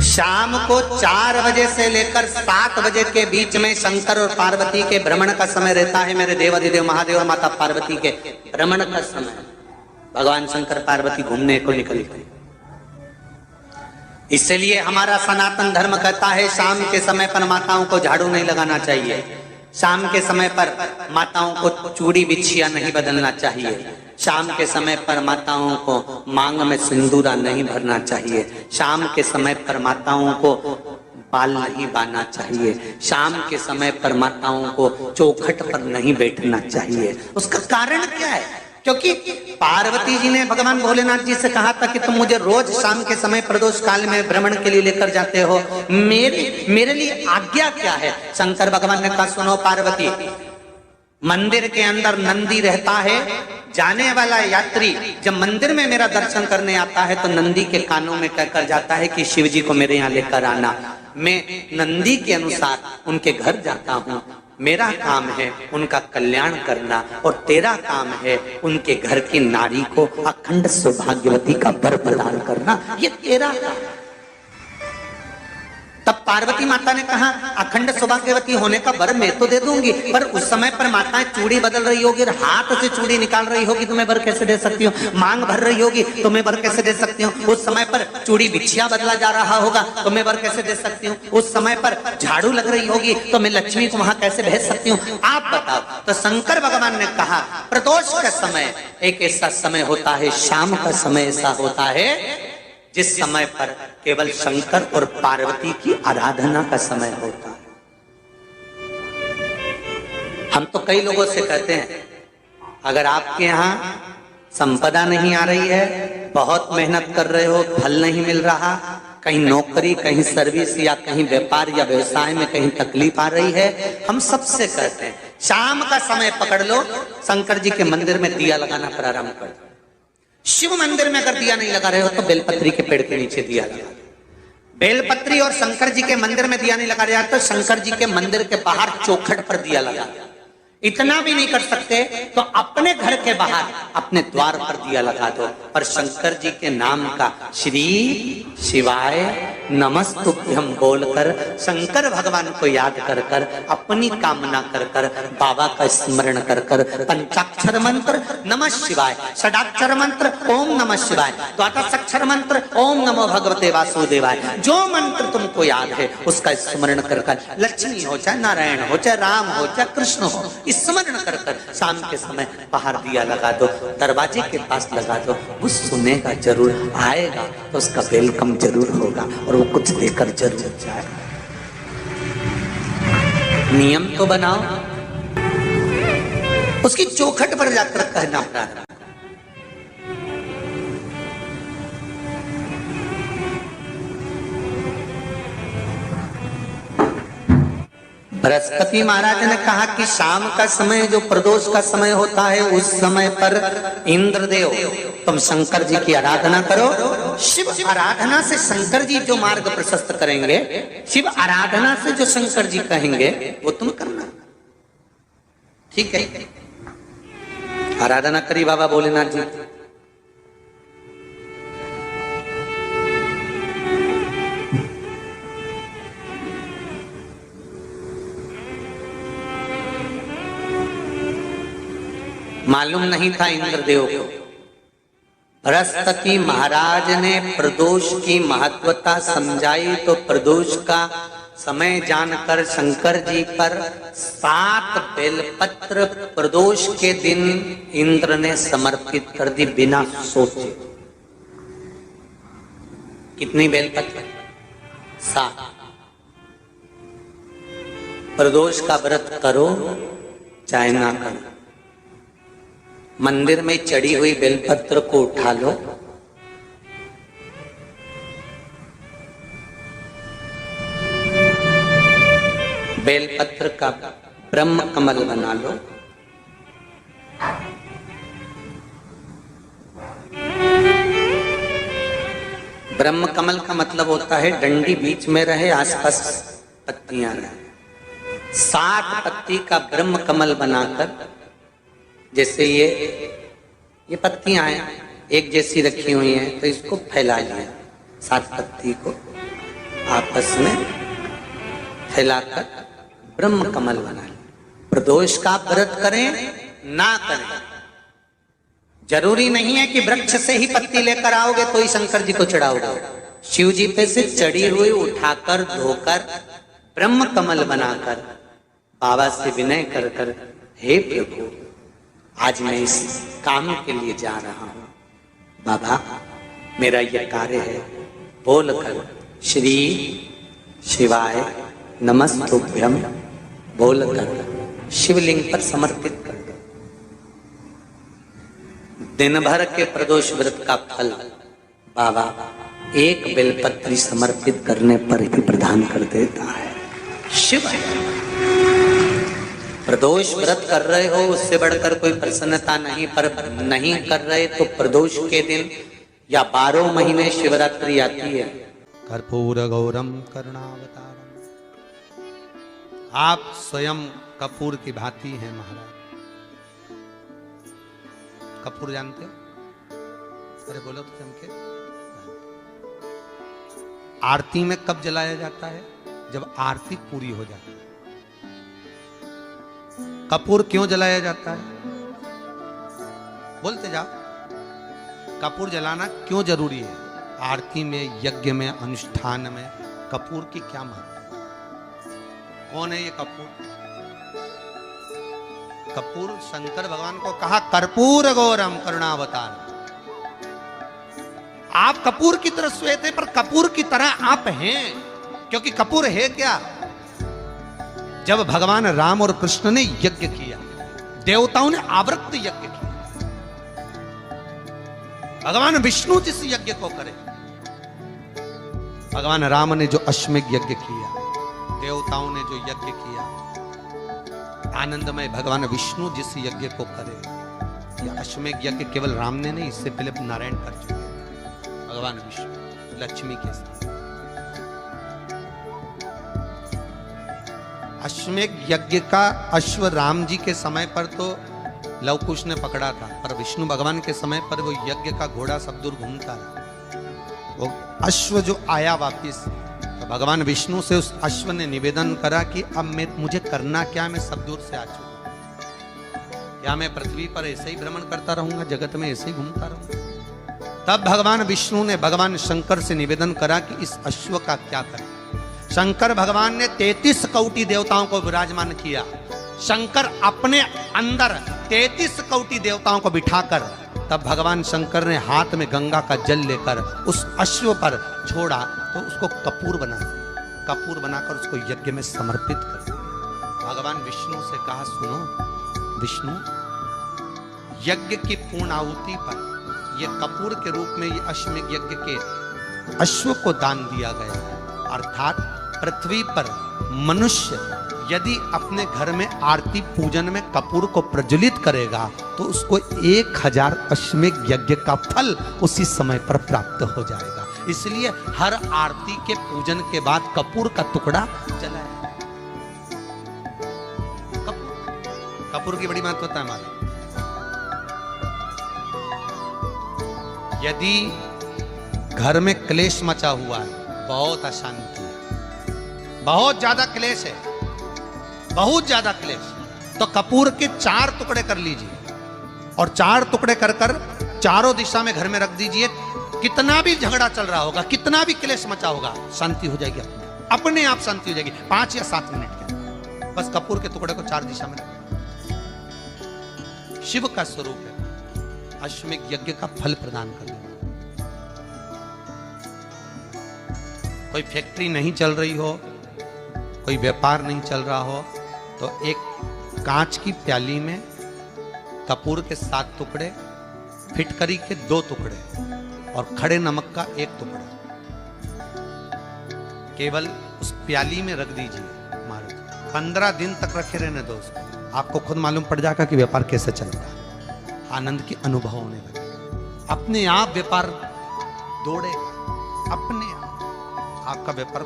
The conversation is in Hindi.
शाम को 4 बजे से लेकर 7 बजे के बीच में शंकर और पार्वती के भ्रमण का समय रहता है। मेरे देवाधिदेव महादेव और माता पार्वती के भ्रमण का समय, भगवान शंकर पार्वती घूमने को निकले। इसलिए हमारा सनातन धर्म कहता है शाम के समय पर माताओं को झाड़ू नहीं लगाना चाहिए, शाम के समय पर माताओं को चूड़ी बिछिया नहीं बदलना चाहिए, शाम के समय पर माताओं को मांग में सिंदूरा नहीं भरना चाहिए, शाम के समय पर माताओं को बाल नहीं बांधना चाहिए, शाम के समय पर माताओं को चौखट पर नहीं बैठना चाहिए। उसका कारण क्या है? क्योंकि पार्वती जी ने भगवान भोलेनाथ जी से कहा था कि तुम मुझे रोज शाम के समय प्रदोष काल में भ्रमण के लिए लेकर जाते हो, मेरे लिए आज्ञा क्या है? शंकर भगवान ने कहा सुनो पार्वती, मंदिर के अंदर नंदी रहता है, जाने वाला यात्री जब मंदिर में मेरा दर्शन करने आता है तो नंदी के कानों में कहकर जाता है कि शिव जी को मेरे यहाँ लेकर आना। मैं नंदी के अनुसार उनके घर जाता हूँ, मेरा काम है उनका कल्याण करना और तेरा काम है उनके घर की नारी को अखंड सौभाग्यवती का वर प्रदान करना, ये तेरा काम। तब पार्वती माता ने कहा अखंड सौभाग्यवती होने का वर मैं तो दे दूंगी, पर उस समय पर माताएं चूड़ी बदल रही होगी, हाथ से चूड़ी निकाल रही होगी तो मैं वर कैसे दे सकती हूँ? मांग भर रही होगी तो मैं वर कैसे दे सकती हूँ? उस समय पर चूड़ी बिछिया बदला जा रहा होगा तो मैं वर कैसे दे सकती हूँ? उस समय पर झाड़ू लग रही होगी तो मैं लक्ष्मी को वहां कैसे भेज सकती हूँ? आप बताओ। तो शंकर भगवान ने कहा प्रदोष का समय एक ऐसा समय होता है, शाम का समय ऐसा होता है जिस समय पर केवल शंकर और पार्वती की आराधना का समय होता है। हम तो कई लोगों से कहते हैं अगर आपके यहाँ संपदा नहीं आ रही है, बहुत मेहनत कर रहे हो, फल नहीं मिल रहा, कहीं नौकरी, कहीं सर्विस या कहीं व्यापार या व्यवसाय में कहीं तकलीफ आ रही है, हम सबसे कहते हैं शाम का समय पकड़ लो, शंकर जी के मंदिर में दिया लगाना प्रारंभ कर दो। शिव मंदिर में अगर दिया नहीं लगा रहे हो तो बेलपत्री के पेड़ के नीचे दिया लगा। बेलपत्री और शंकर जी के मंदिर में दिया नहीं लगा रहा तो शंकर जी के मंदिर के बाहर चौखट पर दिया लगा। इतना भी नहीं कर सकते तो अपने घर के बाहर अपने द्वार पर दिया लगा दो, पर शंकर जी के नाम का श्री शिवाय नमस्तुभ्यम बोलकर शंकर भगवान को याद कर कर अपनी कामना कर कर बाबा का स्मरण कर कर पंचाक्षर मंत्र नमः शिवाय, षडाक्षर मंत्र ओम नमः शिवाय, द्वादशाक्षर मंत्र ओम नमो भगवते वासुदेवाय, जो मंत्र तुमको याद है उसका स्मरण कर कर लक्ष्मी हो चाहे नारायण हो चाहे राम हो चाहे कृष्ण हो स्मरण कर कर शाम के समय बाहर दिया लगा दो, दरवाजे के पास लगा दो। वो सुनेगा जरूर, आएगा तो उसका वेलकम जरूर होगा और वो कुछ देकर जरूर जाएगा। नियम तो बनाओ, उसकी चौखट पर जाकर कहना प्रारंभ। बृहस्पति महाराज ने कहा कि शाम का समय जो प्रदोष का समय होता है उस समय पर इंद्रदेव तुम शंकर जी की आराधना करो। शिव आराधना से शंकर जी जो मार्ग प्रशस्त करेंगे, शिव आराधना से जो शंकर जी कहेंगे वो तुम करना, ठीक है? आराधना करी बाबा भोलेनाथ जी। मालूम नहीं था इंद्रदेव को। बृहस्पति महाराज ने प्रदोष की महत्वता समझाई तो प्रदोष का समय जानकर शंकर जी पर 7 बेलपत्र प्रदोष के दिन इंद्र ने समर्पित कर दी बिना सोचे। कितनी बेलपत्र? 7। प्रदोष का व्रत करो चाहे ना करो, मंदिर में चढ़ी हुई बेलपत्र को उठा लो, बेलपत्र का ब्रह्म कमल बना लो, ब्रह्म कमल का मतलब होता है डंडी बीच में रहे, आसपास पत्तियां रहे। 7 पत्ती का ब्रह्म कमल बनाकर, जैसे ये पत्तियां हैं एक जैसी रखी हुई हैं तो इसको फैला लिया 7 पत्ती को, आपस में फैलाकर ब्रह्म कमल बना ले। प्रदोष का व्रत करें ना करें, जरूरी नहीं है कि वृक्ष से ही पत्ती लेकर आओगे तो ही शंकर जी को चढ़ाओगे। शिव जी पे से चढ़ी हुई उठाकर धोकर ब्रह्म कमल बनाकर बाबा से विनय कर कर, हे प्रभु आज मैं इस काम के लिए जा रहा हूं, बाबा मेरा यह कार्य है, बोलकर श्री शिवाय नमस्तुभ्यम बोलकर शिवलिंग पर समर्पित कर दो। दिन भर के प्रदोष व्रत का फल बाबा एक बेलपत्री समर्पित करने पर ही प्रदान कर देता है। शिव प्रदोष व्रत कर रहे हो उससे बढ़कर कोई प्रसन्नता नहीं, पर नहीं कर रहे तो प्रदोष के दिन या 12 महीने शिवरात्रि आती है। कर्पूर गौरम करुणावतारम। आप स्वयं कपूर की भांति हैं महाराज। कपूर जानते हो? अरे बोलो तो चमके। आरती में कब जलाया जाता है? जब आरती पूरी हो जाती है। कपूर क्यों जलाया जाता है? बोलते जाओ। कपूर जलाना क्यों जरूरी है? आरती में, यज्ञ में, अनुष्ठान में कपूर की क्या महत्व है? कौन है ये कपूर? कपूर शंकर भगवान को कहा कर्पूर गौरम करुणावतार। आप कपूर की तरह श्वेत है, पर कपूर की तरह आप हैं, क्योंकि कपूर है क्या? जब भगवान राम और कृष्ण ने यज्ञ किया, देवताओं ने आवृत्त यज्ञ किया। भगवान विष्णु जिस यज्ञ को करे, भगवान राम ने जो अश्वमेध यज्ञ किया, देवताओं ने जो यज्ञ किया, आनंदमय भगवान विष्णु जिस यज्ञ को करे, यह अश्वमेध यज्ञ केवल राम ने नहीं, इससे पहले नारायण कर चुके भगवान विष्णु लक्ष्मी के साथ। अश्वमेध यज्ञ का अश्व राम जी के समय पर तो लवकुश ने पकड़ा था, पर विष्णु भगवान के समय पर वो यज्ञ का घोड़ा सब दूर घूमता रहा। वो अश्व जो आया वापिस, तो भगवान विष्णु से उस अश्व ने निवेदन करा कि अब मुझे करना क्या, मैं सब दूर से आ चुका, या मैं पृथ्वी पर ऐसे ही भ्रमण करता रहूंगा, जगत में ऐसे ही घूमता रहूंगा। तब भगवान विष्णु ने भगवान शंकर से निवेदन करा कि इस अश्व का क्या करें। शंकर भगवान ने 33 कोटि देवताओं को विराजमान किया। शंकर अपने अंदर 33 कोटि देवताओं को बिठाकर, तब भगवान शंकर ने हाथ में गंगा का जल लेकर उस अश्व पर छोड़ा, तो उसको कपूर बना दिया। कपूर बनाकर उसको यज्ञ में समर्पित कर दिया। भगवान विष्णु से कहा, सुनो विष्णु, यज्ञ की पूर्ण आहुति पर ये कपूर के रूप में ये अश्वमेध यज्ञ के अश्व को दान दिया गया। अर्थात पृथ्वी पर मनुष्य यदि अपने घर में आरती पूजन में कपूर को प्रज्वलित करेगा तो उसको 1000 अश्वमेध यज्ञ का फल उसी समय पर प्राप्त हो जाएगा। इसलिए हर आरती के पूजन के बाद कपूर का टुकड़ा जलाया। कपूर की बड़ी महत्वता है हमारी। यदि घर में क्लेश मचा हुआ है, बहुत अशांति है, बहुत ज्यादा क्लेश है, बहुत ज्यादा क्लेश, तो कपूर के 4 टुकड़े कर लीजिए और 4 टुकड़े कर कर चारों दिशा में घर में रख दीजिए। कितना भी झगड़ा चल रहा होगा, कितना भी क्लेश मचा होगा, शांति हो जाएगी, अपने आप शांति हो जाएगी 5 या 7 मिनट के। बस कपूर के टुकड़े को 4 दिशा में रख। शिव का स्वरूप है, अश्वमेध यज्ञ का फल प्रदान कर देना। कोई फैक्ट्री नहीं चल रही हो, कोई व्यापार नहीं चल रहा हो, तो एक कांच की प्याली में कपूर के 7 टुकड़े, फिटकरी के 2 टुकड़े और खड़े नमक का 1 टुकड़ा केवल उस प्याली में रख दीजिए महाराज। 15 दिन तक रखे रहने दो उसको, आपको खुद मालूम पड़ जाएगा कि व्यापार कैसे चल रहा है। आनंद की अनुभव होने लगे, अपने आप व्यापार दौड़ेगा, अपने आप आपका व्यापार